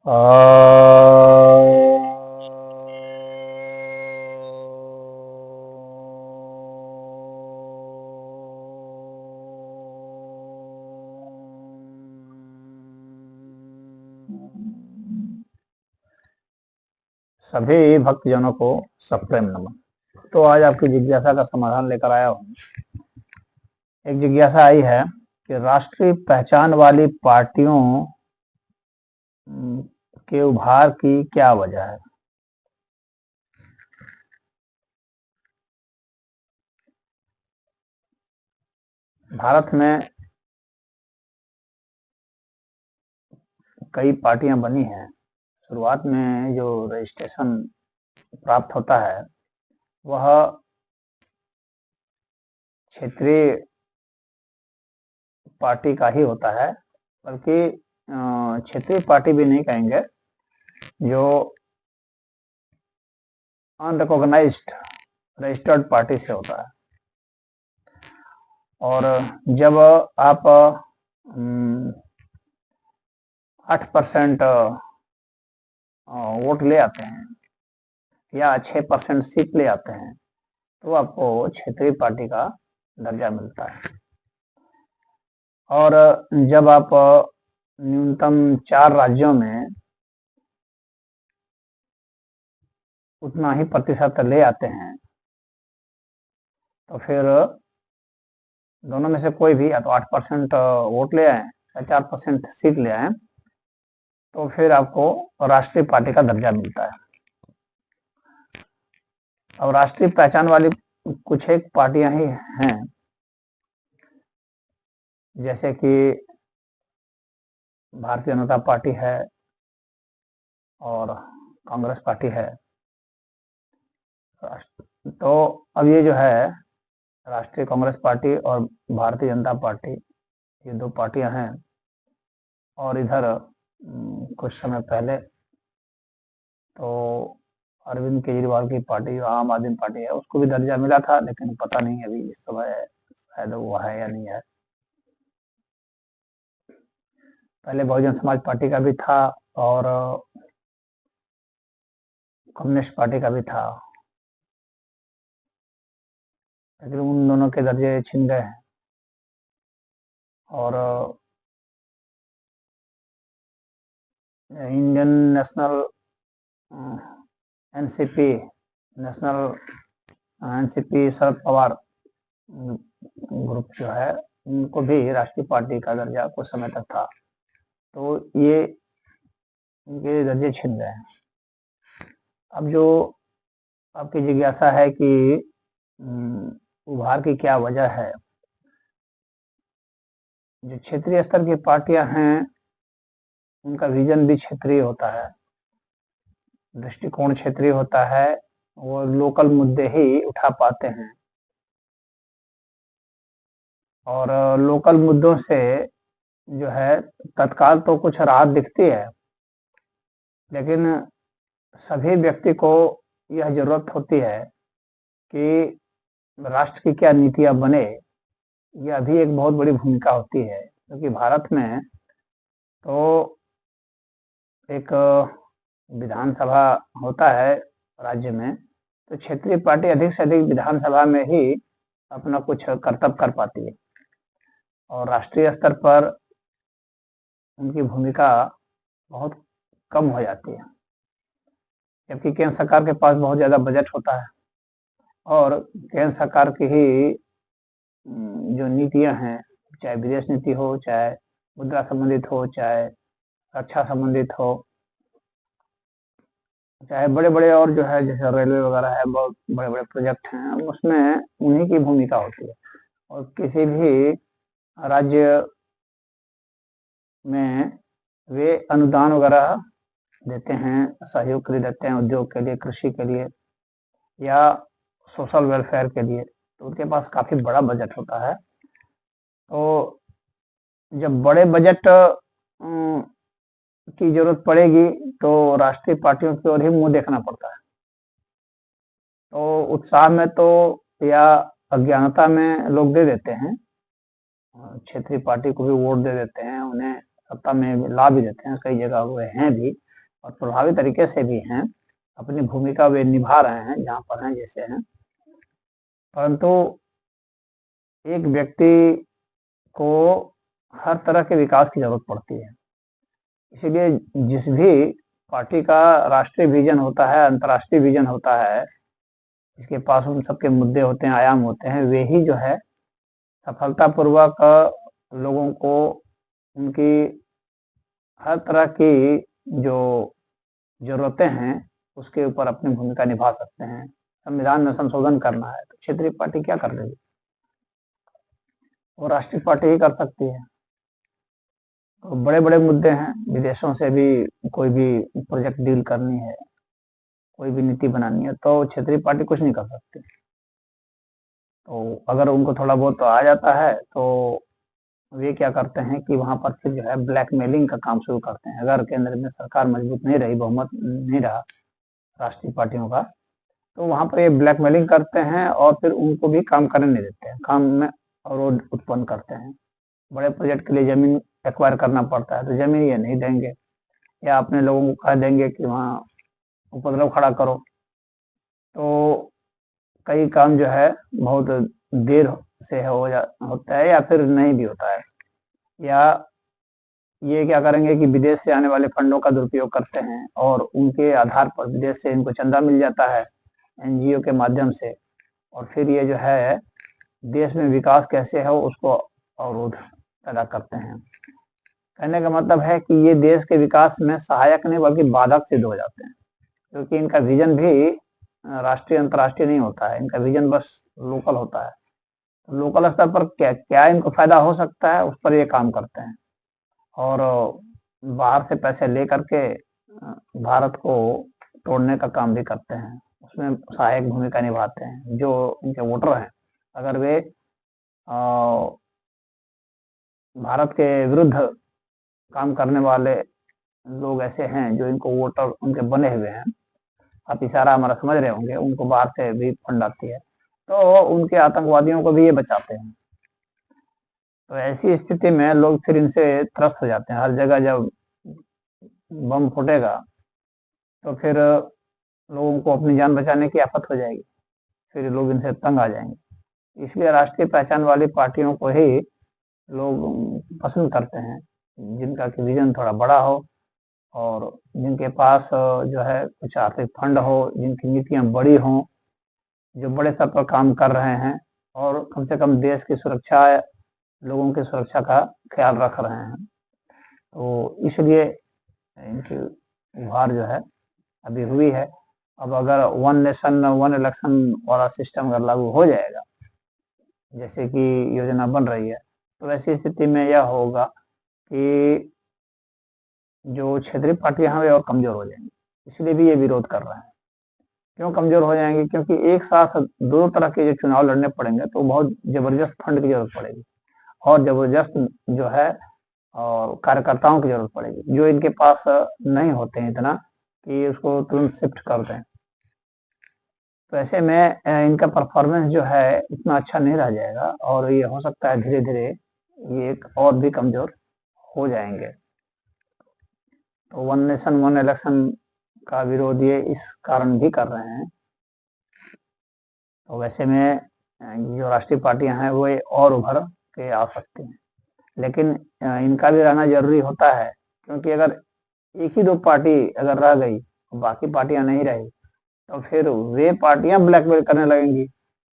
आ, सभी भक्तजनों को सप्रेम नमन। तो आज आपकी जिज्ञासा का समाधान लेकर आया हूँ। एक जिज्ञासा आई है कि राष्ट्रीय पहचान वाली पार्टियों के उभार की क्या वजह है। भारत में कई पार्टियां बनी हैं। शुरुआत में जो रजिस्ट्रेशन प्राप्त होता है वह क्षेत्रीय पार्टी का ही होता है, बल्कि क्षेत्रीय पार्टी भी नहीं कहेंगे, जो अनरिकॉग्नाइज्ड रजिस्टर्ड पार्टी से होता है। और जब आप 8% वोट ले आते हैं या 6% सीट ले आते हैं तो आपको क्षेत्रीय पार्टी का दर्जा मिलता है। और जब आप न्यूनतम 4 राज्यों में उतना ही प्रतिशत ले आते हैं तो फिर दोनों में से कोई भी, या तो 8% वोट ले आए या 4% सीट ले आए, तो फिर आपको राष्ट्रीय पार्टी का दर्जा मिलता है। अब राष्ट्रीय पहचान वाली कुछ एक पार्टियां ही हैं, जैसे कि भारतीय जनता पार्टी है और कांग्रेस पार्टी है। तो अब ये जो है राष्ट्रीय कांग्रेस पार्टी और भारतीय जनता पार्टी, ये दो पार्टियां हैं। और इधर कुछ समय पहले तो अरविंद केजरीवाल की पार्टी, आम आदमी पार्टी है, उसको भी दर्जा मिला था, लेकिन पता नहीं अभी इस समय शायद वो है या नहीं है। पहले बहुजन समाज पार्टी का भी था और कम्युनिस्ट पार्टी का भी था, लेकिन उन दोनों के दर्जे छिन गए हैं। और Indian national NCP national NCP Sharad Pawar group जो है, उनको भी राष्ट्रीय पार्टी का दर्जा कुछ समय तक था, तो ये इनके दर्जे छिन गए हैं। अब जो आपकी जिज्ञासा है कि उभार की क्या वजह है, जो क्षेत्रीय स्तर की पार्टियां हैं उनका विजन भी क्षेत्रीय होता है, दृष्टिकोण क्षेत्रीय होता है, वो लोकल मुद्दे ही उठा पाते हैं। और लोकल मुद्दों से जो है तत्काल तो कुछ राहत दिखती है, लेकिन सभी व्यक्ति को यह जरूरत होती है कि राष्ट्र की क्या नीतियां बने, यह भी एक बहुत बड़ी भूमिका होती है। क्योंकि भारत में तो एक विधानसभा होता है राज्य में, तो क्षेत्रीय पार्टी अधिक से अधिक विधानसभा में ही अपना कुछ कर्तव्य कर पाती है और राष्ट्रीय स्तर पर उनकी भूमिका बहुत कम हो जाती है, जबकि केंद्र सरकार के पास बहुत ज्यादा बजट होता है और केंद्र सरकार की ही जो नीतियां हैं, चाहे विदेश नीति हो, चाहे मुद्रा संबंधित हो, चाहे रक्षा संबंधित हो, चाहे बड़े बड़े और जो है जैसे रेलवे वगैरह है, बहुत बड़े बड़े प्रोजेक्ट हैं, उसमें उन्हीं की भूमिका होती है। और किसी भी राज्य में वे अनुदान वगैरह देते हैं, सहयोग के लिए देते हैं, उद्योग के लिए, कृषि के लिए या सोशल वेलफेयर के लिए, तो उनके पास काफी बड़ा बजट होता है। तो जब बड़े बजट की जरूरत पड़ेगी तो राष्ट्रीय पार्टियों की ओर ही मुंह देखना पड़ता है। तो उत्साह में तो या अज्ञानता में लोग दे देते हैं, क्षेत्रीय पार्टी को भी वोट दे देते हैं, उन्हें सत्ता में ला भी देते हैं, कई जगह हुए हैं भी, और प्रभावी तरीके से भी हैं, अपनी भूमिका वे निभा रहे हैं जहाँ पर हैं जैसे हैं, परंतु एक व्यक्ति को हर तरह के विकास की जरूरत पड़ती है। इसीलिए जिस भी पार्टी का राष्ट्रीय विजन होता है, अंतर्राष्ट्रीय विजन होता है, इसके पास उन सबके मुद्दे होते हैं, आयाम होते हैं, वे ही जो है सफलतापूर्वक लोगों को उनकी हर तरह की जो जरूरतें हैं उसके ऊपर अपनी भूमिका निभा सकते हैं। संविधान में संशोधन करना है तो क्षेत्रीय पार्टी क्या कर लेगी, वो राष्ट्रीय पार्टी ही कर सकती है। तो बड़े बड़े मुद्दे हैं, विदेशों से भी कोई भी प्रोजेक्ट डील करनी है, कोई भी नीति बनानी है, तो क्षेत्रीय पार्टी कुछ नहीं कर सकती। तो अगर उनको थोड़ा बहुत तो आ जाता है तो वे क्या करते हैं कि वहां पर फिर जो है ब्लैकमेलिंग का काम शुरू करते हैं। अगर केंद्र में सरकार मजबूत नहीं रही, बहुमत नहीं रहा राष्ट्रीय पार्टियों का, तो वहां पर ये ब्लैकमेलिंग करते हैं और फिर उनको भी काम करने नहीं देते हैं, काम में अवरोध उत्पन्न करते हैं। बड़े प्रोजेक्ट के लिए जमीन एक्वायर करना पड़ता है तो जमीन ये नहीं देंगे, या अपने लोगों को कह देंगे कि वहाँ उपद्रव खड़ा करो, तो कई काम जो है बहुत देर से होता है या फिर नहीं भी होता है। या ये क्या करेंगे कि विदेश से आने वाले फंडों का दुरुपयोग करते हैं और उनके आधार पर विदेश से इनको चंदा मिल जाता है एनजीओ के माध्यम से, और फिर ये जो है देश में विकास कैसे हो उसको अवरोध पैदा करते हैं। कहने का मतलब है कि ये देश के विकास में सहायक नहीं बल्कि बाधक सिद्ध हो जाते हैं, क्योंकि इनका विजन भी राष्ट्रीय अंतर्राष्ट्रीय नहीं होता है, इनका विजन बस लोकल होता है। तो लोकल स्तर पर क्या क्या इनको फायदा हो सकता है उस पर ये काम करते हैं, और बाहर से पैसे ले करके भारत को तोड़ने का काम भी करते हैं, उसमें सहायक भूमिका निभाते हैं। जो इनके वोटर हैं, अगर वे भारत के विरुद्ध काम करने वाले लोग ऐसे हैं जो इनको वोटर उनके बने हुए हैं, आप इशारा हमारा समझ रहे होंगे, उनको बाहर से भी फंड आती है, तो उनके आतंकवादियों को भी ये बचाते हैं। तो ऐसी स्थिति में लोग फिर इनसे त्रस्त हो जाते हैं। हर जगह जब बम फूटेगा तो फिर लोगों को अपनी जान बचाने की आफत हो जाएगी, फिर लोग इनसे तंग आ जाएंगे। इसलिए राष्ट्रीय पहचान वाली पार्टियों को ही लोग पसंद करते हैं, जिनका कि विजन थोड़ा बड़ा हो और जिनके पास जो है कुछ आर्थिक फंड हो, जिनकी नीतियां बड़ी हों, जो बड़े स्तर पर काम कर रहे हैं और कम से कम देश की सुरक्षा, लोगों की सुरक्षा का ख्याल रख रहे हैं। तो इसलिए इनकी उभार जो है अभी हुई है। अब अगर वन नेशन वन इलेक्शन वाला सिस्टम अगर लागू हो जाएगा जैसे कि योजना बन रही है, तो ऐसी स्थिति में यह होगा कि जो क्षेत्रीय पार्टियां हैं वे और कमजोर हो जाएंगी। इसलिए भी ये विरोध कर रहे हैं। क्यों कमजोर हो जाएंगे? क्योंकि एक साथ दो तरह के जो चुनाव लड़ने पड़ेंगे तो बहुत जबरदस्त फंड की जरूरत पड़ेगी और जबरदस्त जो है और कार्यकर्ताओं की जरूरत पड़ेगी, जो इनके पास नहीं होते हैं इतना कि उसको तुरंत शिफ्ट कर दें। तो ऐसे में इनका परफॉर्मेंस जो है इतना अच्छा नहीं रह जाएगा और ये हो सकता है धीरे धीरे ये और भी कमजोर हो जाएंगे। तो वन नेशन वन इलेक्शन का विरोध ये इस कारण भी कर रहे हैं। तो वैसे में जो राष्ट्रीय पार्टियां हैं वो और उभर के आ सकती हैं, लेकिन इनका भी रहना जरूरी होता है, क्योंकि अगर एक ही दो पार्टी अगर रह गई बाकी पार्टियां नहीं रही तो फिर वे पार्टियां ब्लैकमेल करने लगेंगी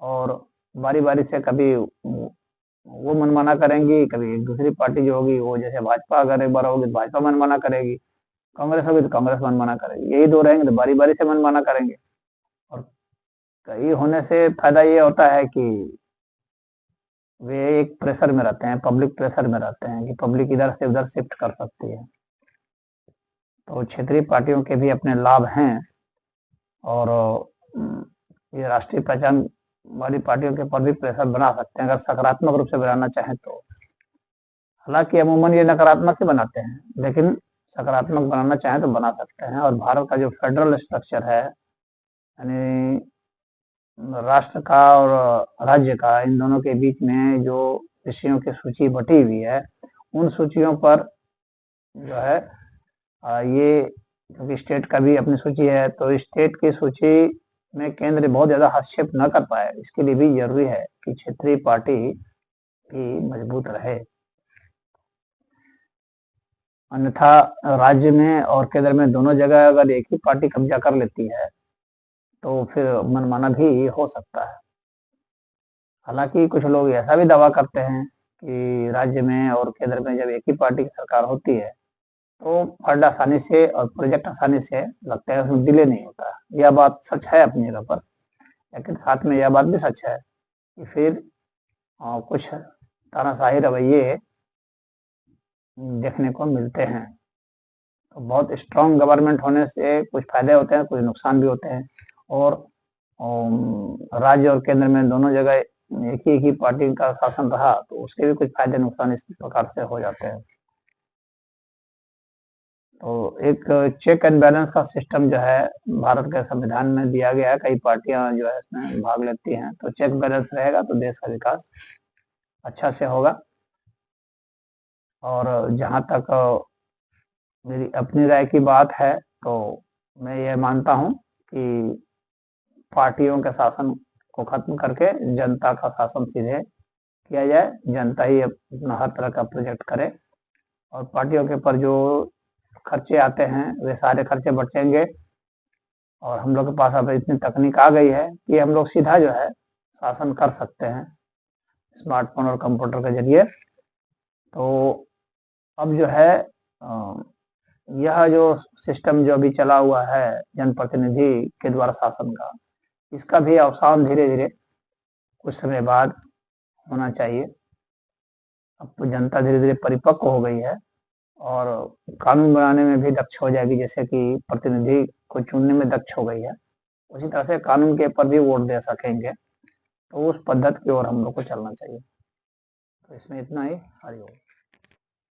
और बारी बारी से कभी वो मनमाना करेंगी, कभी एक दूसरी पार्टी जो होगी वो, जैसे भाजपा अगर एक बार होगी भाजपा मनमाना करेगी, कांग्रेस होगी तो कांग्रेस मनमाना करेगी, यही दो रहेंगे तो बारी बारी से मनमाना करेंगे। और कई होने से फायदा ये होता है कि वे एक प्रेशर में रहते हैं, पब्लिक प्रेशर में रहते हैं कि पब्लिक इधर से उधर शिफ्ट कर सकती है। तो क्षेत्रीय पार्टियों के भी अपने लाभ हैं और ये राष्ट्रीय पहचान वाली पार्टियों के पर भी प्रेशर बना सकते हैं अगर सकारात्मक रूप से बनाना चाहें तो। हालांकि अमूमन ये नकारात्मक ही बनाते हैं, लेकिन सकारात्मक बनाना चाहें तो बना सकते हैं। और भारत का जो फेडरल स्ट्रक्चर है, यानी राष्ट्र का और राज्य का, इन दोनों के बीच में जो विषयों की सूची बटी हुई है, उन सूचियों पर जो है ये क्योंकि स्टेट का भी अपनी सूची है, तो स्टेट की सूची में केंद्र बहुत ज़्यादा हस्तक्षेप न कर पाए, इसके लिए भी ज़रूरी है कि क्षेत्रीय पार्टी भी मजबूत रहे। अन्यथा राज्य में और केंद्र में दोनों जगह अगर एक ही पार्टी कब्जा कर लेती है, तो फिर मनमाना भी हो सकता है। हालांकि कुछ लोग ऐसा भी दावा करते हैं कि राज्य में और केंद्र में जब एक ही पार्टी की सरकार होती है, तो फंड आसानी से और प्रोजेक्ट आसानी से लगता है, उसमें डिले नहीं होता। यह बात सच है अपनी जगह पर, लेकिन साथ में यह बात भी सच है कि फिर कुछ तानाशाही रवैये देखने को मिलते हैं। तो बहुत स्ट्रांग गवर्नमेंट होने से कुछ फायदे होते हैं, कुछ नुकसान भी होते हैं। और राज्य और केंद्र में दोनों जगह एक ही पार्टी का शासन रहा, तो उसके भी कुछ फायदे नुकसान इस प्रकार से हो जाते हैं। तो एक चेक एंड बैलेंस का सिस्टम जो है भारत के संविधान में दिया गया है। कई पार्टियां जो है इसमें भाग लेती हैं, तो चेक बैलेंस रहेगा तो देश का विकास अच्छा से होगा। और जहां तक मेरी अपनी राय की बात है, तो मैं ये मानता हूं कि पार्टियों के शासन को खत्म करके जनता का शासन सीधे किया जाए। जनता ही अपना हर तरह का प्रोजेक्ट करे, और पार्टियों के ऊपर जो खर्चे आते हैं वे सारे खर्चे बचेंगे। और हम लोग के पास अब इतनी तकनीक आ गई है कि हम लोग सीधा जो है शासन कर सकते हैं स्मार्टफोन और कंप्यूटर के जरिए। तो अब जो है यह जो सिस्टम जो अभी चला हुआ है जनप्रतिनिधि के द्वारा शासन का, इसका भी अवसान धीरे धीरे कुछ समय बाद होना चाहिए। अब तो जनता धीरे धीरे परिपक्व हो गई है और कानून बनाने में भी दक्ष हो जाएगी, जैसे कि प्रतिनिधि को चुनने में दक्ष हो गई है, उसी तरह से कानून के ऊपर भी वोट दे सकेंगे। तो उस पद्धति की ओर हम लोग को चलना चाहिए। तो इसमें इतना ही। हरिओम।